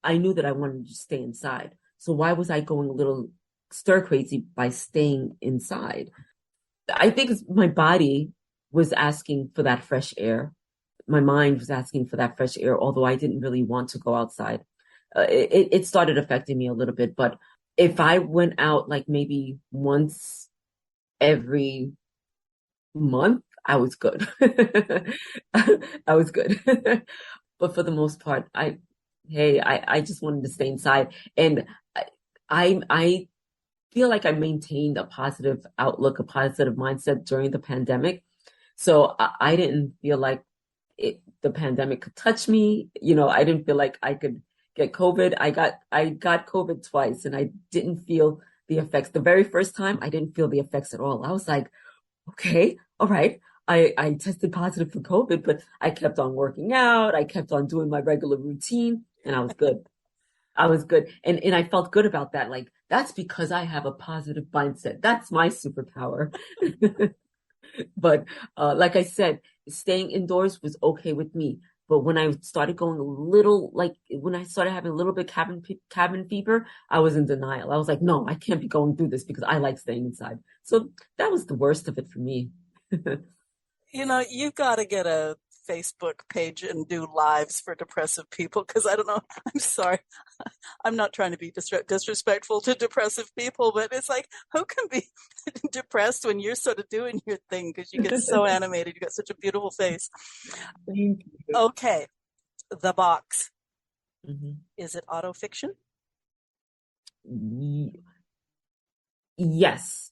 I knew that I wanted to stay inside. So why was I going a little stir crazy by staying inside? I think my body was asking for that fresh air. My mind was asking for that fresh air, although I didn't really want to go outside. It started affecting me a little bit, but if I went out like maybe once every month, I was good. I was good. But for the most part, I just wanted to stay inside. And I feel like I maintained a positive outlook, a positive mindset during the pandemic. So I didn't feel like the pandemic could touch me. I didn't feel like I could get COVID. I got COVID twice and I didn't feel the effects. The very first time I didn't feel the effects at all. I was like, okay, all right. I tested positive for COVID, but I kept on working out. I kept on doing my regular routine and I was good. I was good. And I felt good about that. Like, that's because I have a positive mindset. That's my superpower. But like I said, staying indoors was okay with me. But when I started going a little, like when I started having a little bit cabin fever, I was in denial. I was like, no, I can't be going through this because I like staying inside. So that was the worst of it for me. You've got to get a Facebook page and do lives for depressive people because I don't know. I'm sorry. I'm not trying to be disrespectful to depressive people, but it's like, who can be depressed when you're sort of doing your thing because you get so animated. You got such a beautiful face. Thank you. Okay. The Box. Mhm. Is it autofiction? Yes,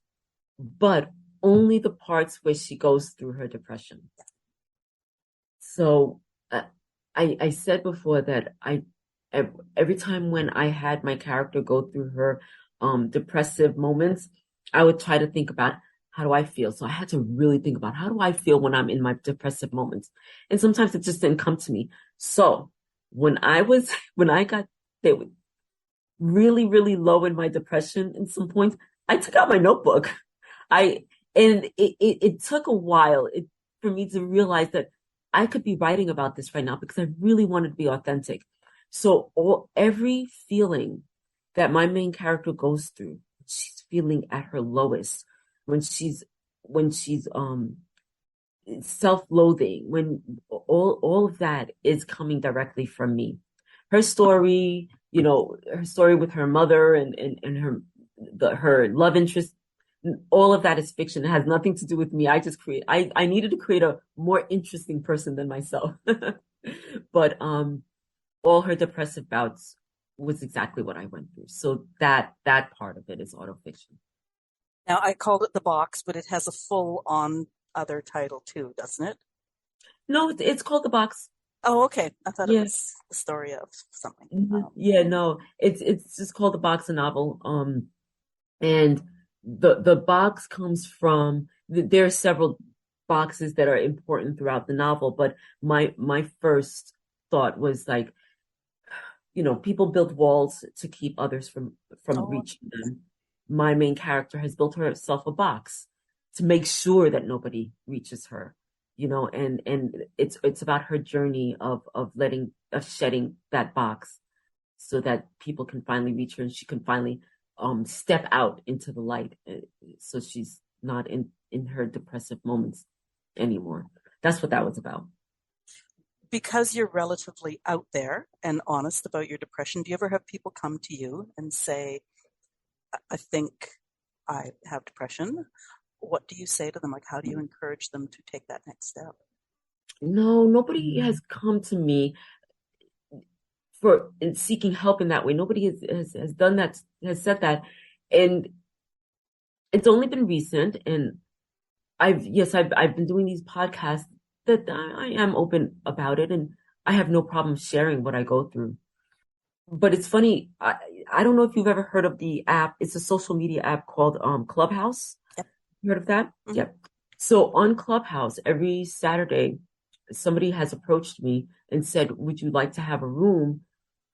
but only the parts where she goes through her depression. So I said before that every time when I had my character go through her depressive moments, I would try to think about how do I feel. So I had to really think about how do I feel when I'm in my depressive moments, and sometimes it just didn't come to me. So when I got they were really really low in my depression, in some points, I took out my notebook. I and it took a while for me to realize that I could be writing about this right now because I really wanted to be authentic. So every feeling that my main character goes through, she's feeling at her lowest, when she's self-loathing, when all of that is coming directly from me. Her story, her story with her mother and her love interest, all of that is fiction. It has nothing to do with me. I needed to create a more interesting person than myself. But all her depressive bouts was exactly what I went through. So that part of it is autofiction. Now, I called it The Box, but it has a full-on other title too, doesn't it? No, it's called The Box. Oh, okay. I thought it Yeah. was the story of something. Yeah, no, it's just called The Box, a novel. And the box comes from there are several boxes that are important throughout the novel, but my first thought was like, people build walls to keep others from Oh, reaching them. My main character has built herself a box to make sure that nobody reaches her, and it's about her journey of shedding that box so that people can finally reach her and she can finally step out into the light. So she's not in her depressive moments anymore. That's what that was about. Because you're relatively out there and honest about your depression, do you ever have people come to you and say, I think I have depression? What do you say to them? Like, how do you encourage them to take that next step? No, nobody has come to me for seeking help in that way. Nobody has done that, has said that. And it's only been recent. And I've been doing these podcasts that I am open about it, and I have no problem sharing what I go through. But it's funny, I don't know if you've ever heard of the app. It's a social media app called Clubhouse. Yep. You heard of that? Mm-hmm. Yep. So on Clubhouse, every Saturday, somebody has approached me and said, would you like to have a room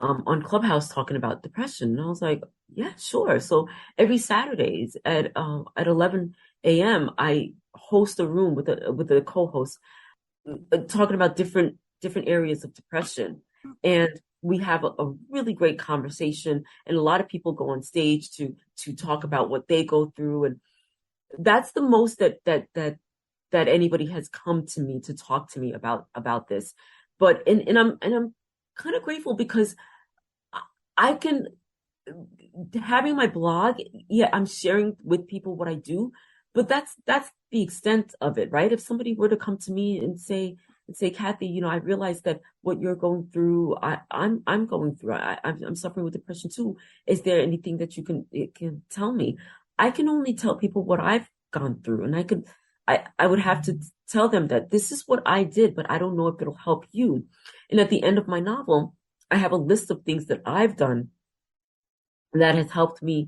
on Clubhouse talking about depression? And I was like, yeah, sure. So every Saturdays at 11 a.m., I host a room with a co-host talking about different areas of depression. And we have a really great conversation, and a lot of people go on stage to talk about what they go through. And that's the most that anybody has come to me to talk to me about this. But and I'm kind of grateful because I can, having my blog, yeah, I'm sharing with people what I do, but that's the extent of it, right? If somebody were to come to me and say, Cathy, I realize that what you're going through, I'm going through. I'm suffering with depression too. Is there anything that you can tell me? I can only tell people what I've gone through, and I would have to tell them that this is what I did, but I don't know if it'll help you. And at the end of my novel, I have a list of things that I've done that has helped me,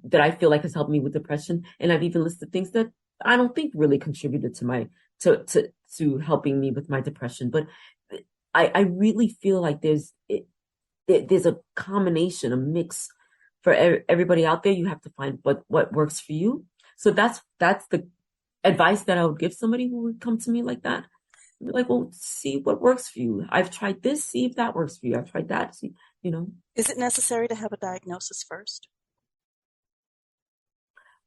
that I feel like has helped me with depression. And I've even listed things that I don't think really contributed to my, to helping me with my depression. But I really feel like there's a combination, a mix for everybody out there. You have to find what works for you. So that's the advice that I would give somebody who would come to me like that. Like, well, see what works for you. I've tried this, see if that works for you. I've tried that, see, Is it necessary to have a diagnosis first?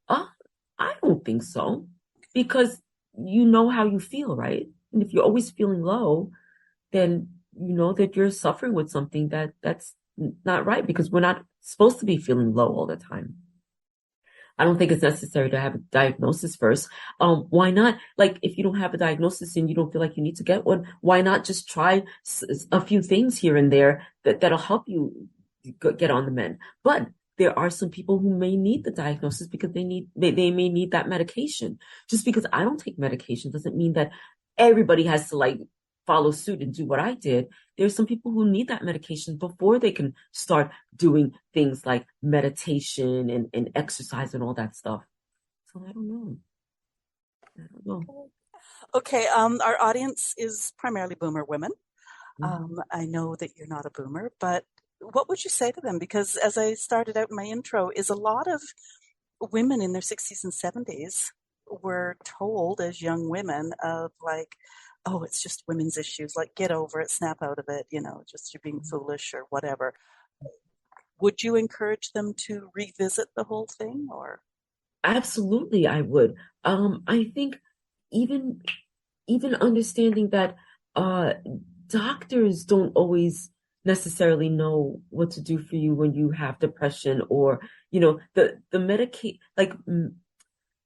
I don't think so, because you know how you feel, right? And if you're always feeling low, then you know that you're suffering with something that's not right, because we're not supposed to be feeling low all the time. I don't think it's necessary to have a diagnosis first. Why not? Like, if you don't have a diagnosis and you don't feel like you need to get one, why not just try a few things here and there that'll help you get on the mend? But there are some people who may need the diagnosis because they may need that medication. Just because I don't take medication doesn't mean that everybody has to like follow suit and do what I did. There's some people who need that medication before they can start doing things like meditation and exercise and all that stuff. So I don't know. Okay, our audience is primarily boomer women. Mm-hmm. I know that you're not a boomer, but what would you say to them? Because as I started out in my intro, is a lot of women in their 60s and 70s were told as young women of like, oh, it's just women's issues, like get over it, snap out of it, just you're being foolish or whatever. Would you encourage them to revisit the whole thing, or? Absolutely, I would. I think even understanding that doctors don't always necessarily know what to do for you when you have depression, or the medicate, like,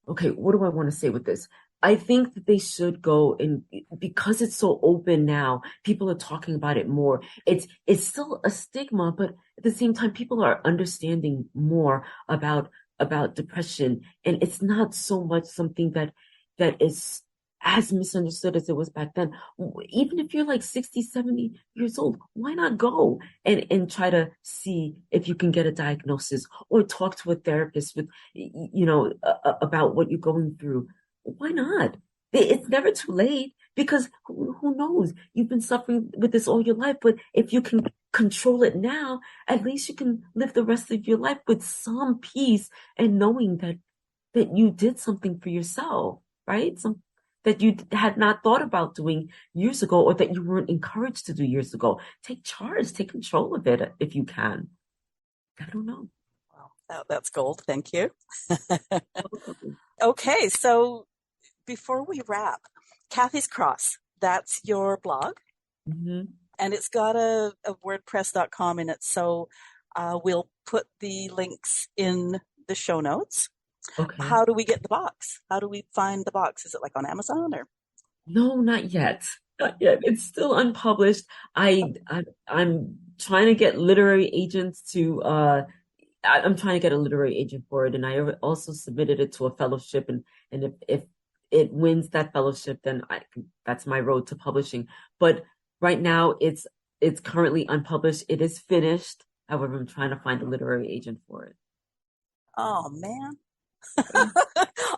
okay, what do I want to say with this? I think that they should go, and because it's so open now, people are talking about it more. It's still a stigma, but at the same time, people are understanding more about depression, and it's not so much something that is as misunderstood as it was back then. Even if you're like 60, 70 years old, why not go and try to see if you can get a diagnosis, or talk to a therapist with, about what you're going through. Why not? It's never too late, because who knows? You've been suffering with this all your life, but if you can control it now, at least you can live the rest of your life with some peace and knowing that you did something for yourself, right? That you had not thought about doing years ago, or that you weren't encouraged to do years ago. Take charge, take control of it if you can. I don't know. Wow. That's gold. Thank you. Okay, so before we wrap, Cathy's Cross, that's your blog. Mm-hmm. And it's got a WordPress.com in it. So we'll put the links in the show notes. Okay. How do we get the box? How do we find the box? Is it like on Amazon or? No, not yet. Not yet. It's still unpublished. I'm trying to get literary agents to I'm trying to get a literary agent for it, and I also submitted it to a fellowship, and if it wins that fellowship, then that's my road to publishing. But right now, it's currently unpublished. It is finished. However, I'm trying to find a literary agent for it. Oh man.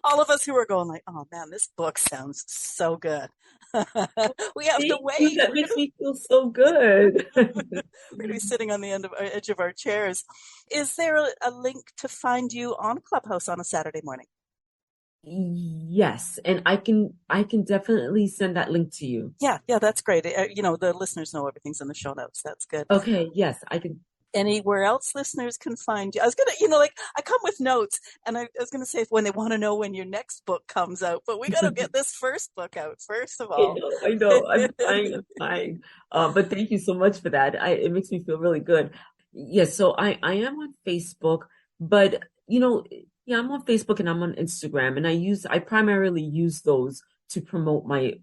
All of us who are going like, oh man, this book sounds so good. We have to wait. That makes me feel so good. We're going to be sitting on the edge of our chairs. Is there a link to find you on Clubhouse on a Saturday morning? Yes, and I can definitely send that link to you. Yeah, that's great. The listeners know everything's in the show notes. That's good. Okay, yes, I can. Anywhere else listeners can find you. I was going to, I come with notes, and I was going to say if when they want to know when your next book comes out, but we got to get this first book out first of all. I know. I'm trying. But thank you so much for that. It makes me feel really good. Yes, so I am on Facebook, but yeah, I'm on Facebook and I'm on Instagram, and I primarily use those to promote my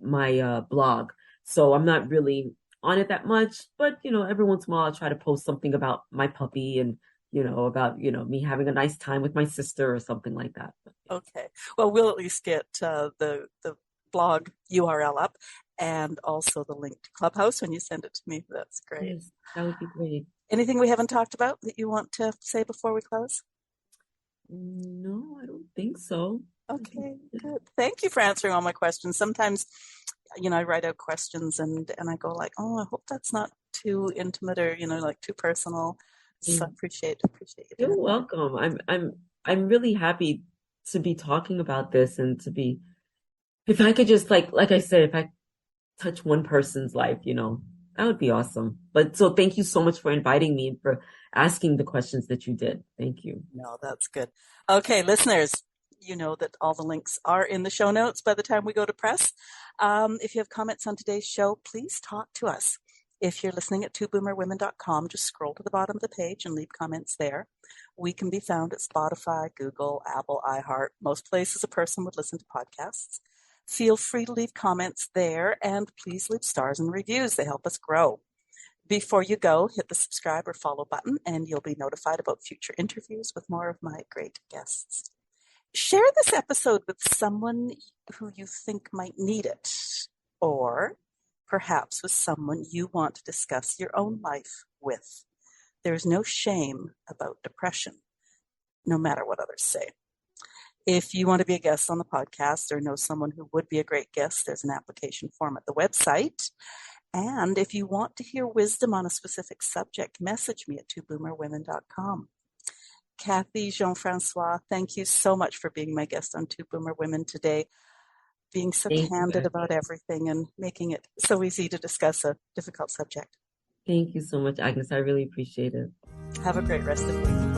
blog. So I'm not really on it that much, but every once in a while I try to post something about my puppy and about me having a nice time with my sister or something like that. Okay, well, we'll at least get the blog URL up and also the link to Clubhouse when you send it to me. That's great. Yes, that would be great. Anything we haven't talked about that you want to say before we close? No, I don't think so. Okay, good. Thank you for answering all my questions. Sometimes I write out questions and I go like, oh, I hope that's not too intimate or, like too personal. So I appreciate you. You're welcome. I'm really happy to be talking about this and to be, if I could just like I said, if I touch one person's life, that would be awesome. But so thank you so much for inviting me and for asking the questions that you did. Thank you. No, that's good. Okay, listeners, you know that all the links are in the show notes by the time we go to press. If you have comments on today's show, please talk to us. If you're listening at twoboomerwomen.com, just scroll to the bottom of the page and leave comments there. We can be found at Spotify, Google, Apple, iHeart, most places a person would listen to podcasts. Feel free to leave comments there, and please leave stars and reviews. They help us grow. Before you go, hit the subscribe or follow button, and you'll be notified about future interviews with more of my great guests. Share this episode with someone who you think might need it, or perhaps with someone you want to discuss your own life with. There's no shame about depression, no matter what others say. If you want to be a guest on the podcast or know someone who would be a great guest, there's an application form at the website. And if you want to hear wisdom on a specific subject, message me at twoboomerwomen.com. Cathy Jean-Francois, thank you so much for being my guest on Two Boomer Women today, being so candid about everything and making it so easy to discuss a difficult subject. Thank you so much, Agnes. I really appreciate it. Have a great rest of the week.